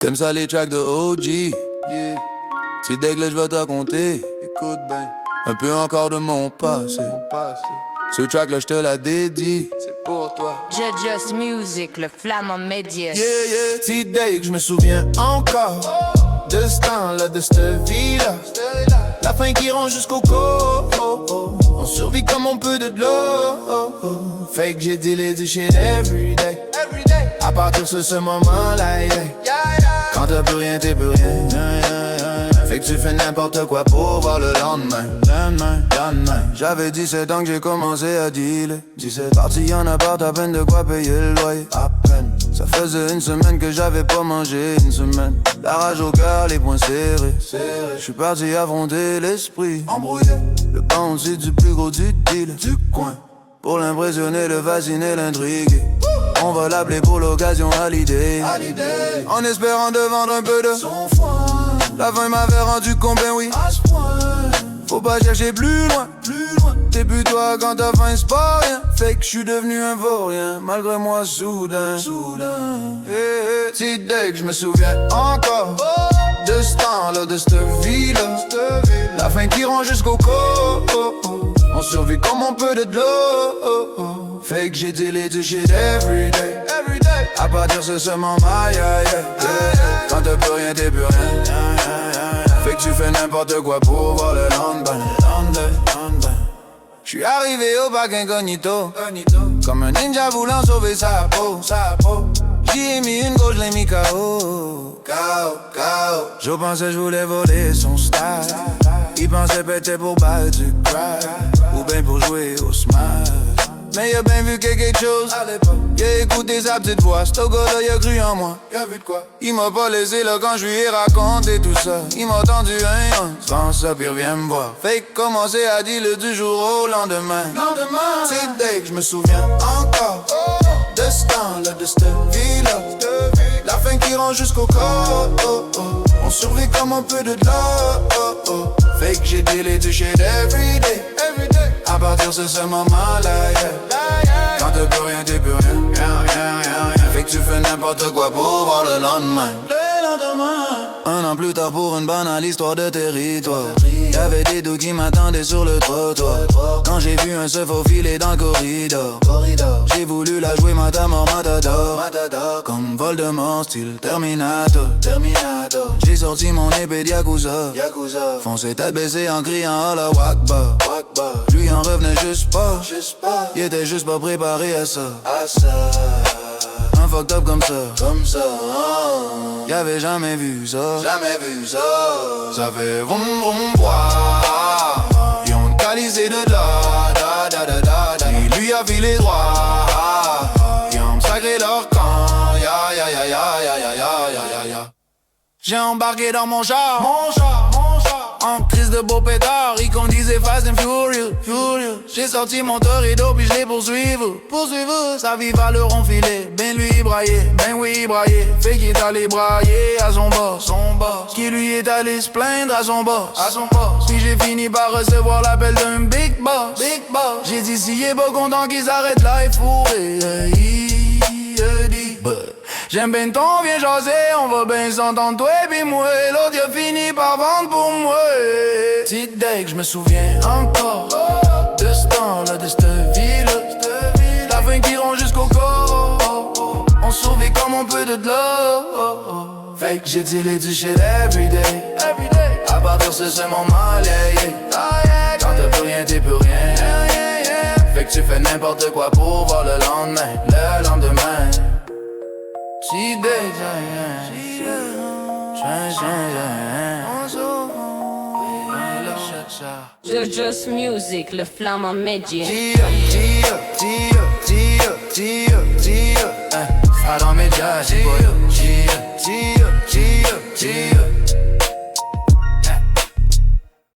T'aimes ça les tracks de OG? Yeah. Si dès que je vais te raconter, écoute ben, un peu encore de mon passé. Ce track là je te la dédie, c'est pour toi. Just Music, le flamand média. Yeah, yeah. Si dès que je me souviens encore de ce temps-là, de cette vie-là, la faim qui rend jusqu'au corps. On survit comme on peut de l'eau. Fait que j'ai dealé du shit everyday. À partir de ce moment-là, yeah. Quand t'as plus rien, t'es plus rien. Fait que tu fais n'importe quoi pour voir le lendemain. J'avais 17 ans que j'ai commencé à dealer. 17 parties, y'en a pas à peine de quoi payer le loyer. À peine. Ça faisait une semaine que j'avais pas mangé, une semaine. La rage au cœur, les poings serrés. J'suis parti affronter l'esprit embrouillé. Le bounty du plus gros du deal du coin. Pour l'impressionner, le fasciner, l'intriguer. On va l'appeler pour l'occasion Hallyday. En espérant de vendre un peu de son foin. La fin m'avait rendu con, ben oui. Faut pas chercher plus loin. T'es plus toi quand t'as faim, c'est pas rien. Fait que j'suis devenu un vaurien, malgré moi soudain. Si dès que je me souviens encore de ce temps-là, de cette vie-là, la faim qui rend jusqu'au corps. On survit comme on peut de l'eau. Fait que j'ai dealé du shit everyday. À partir de ce moment, yeah. Quand t'as plus rien, t'es plus rien. Fait que tu fais n'importe quoi pour voir le lendemain. J'suis arrivé au bac incognito, comme un ninja voulant sauver sa peau. J'y ai mis une gauche, l'ai mis KO. Je pensais j'voulais voler son style. Il pensait péter pour battre du crack, ou bien pour jouer au smash. Mais y'a bien vu que quelque chose à l'époque. Il a écouté sa petite voix, c'te gars-là il a cru en moi. Y'a vu de quoi? Il m'a pas laissé là quand je lui ai raconté tout ça. Il m'a tendu un sans ça puis reviens me voir. Fait que commencer à dire le du jour au lendemain. C'est dès que je me souviens encore de ce temps-là, de cette vie-là. La faim qui rend jusqu'au corps. On survit comme un peu de l'eau. Fait que j'ai dealé du shit everyday. À partir de ce moment-là, yeah. Quand t'as plus rien, t'es plus rien. Fait que tu fais n'importe quoi pour voir le lendemain. Un an plus tard pour une banale histoire de territoire. Y'avait des doux qui m'attendaient sur le trottoir. Quand j'ai vu un se faufiler dans le corridor, j'ai voulu la jouer Matador. Comme Voldemort style Terminator. J'ai sorti mon épée de Yakuza. Foncé tête baissée en criant Allah Akbar. Lui en revenait juste pas. Il était juste pas préparé à ça. Un fucked up comme ça. Y'avait jamais vu ça. Ça fait vroom vroom bois. Ils ont calisé de là. Il lui a filé droit. Ils ont sacré leur camp. Ya. J'ai embarqué dans mon char. En crise de beau pétard, il conduisait Fast and Furious. J'ai sorti mon torrido puis je l'ai poursuivi. Sa vie va le ronfiler. Ben lui il braillait, fait qu'il est allé brailler à son boss. Qui lui est allé se plaindre à son boss. Puis j'ai fini par recevoir l'appel d'un big boss. J'ai dit s'il est pas content qu'il s'arrête là et fourré. Il dit j'aime ben ton vieux jaser, on va ben s'entendre toi et puis moi. L'autre il a fini par vendre pour moi. Si dès que je me souviens encore de ce temps-là, de cette vie-là. La faim qui rend jusqu'au corps. On survit comme on peut de l'eau. Fait que j'ai dealé du shit everyday. À partir de ce moment, yeah. Quand t'as plus rien, t'es plus rien. Fait que tu fais n'importe quoi pour voir le lendemain. Si Just Music, le flamand média. Flamand média,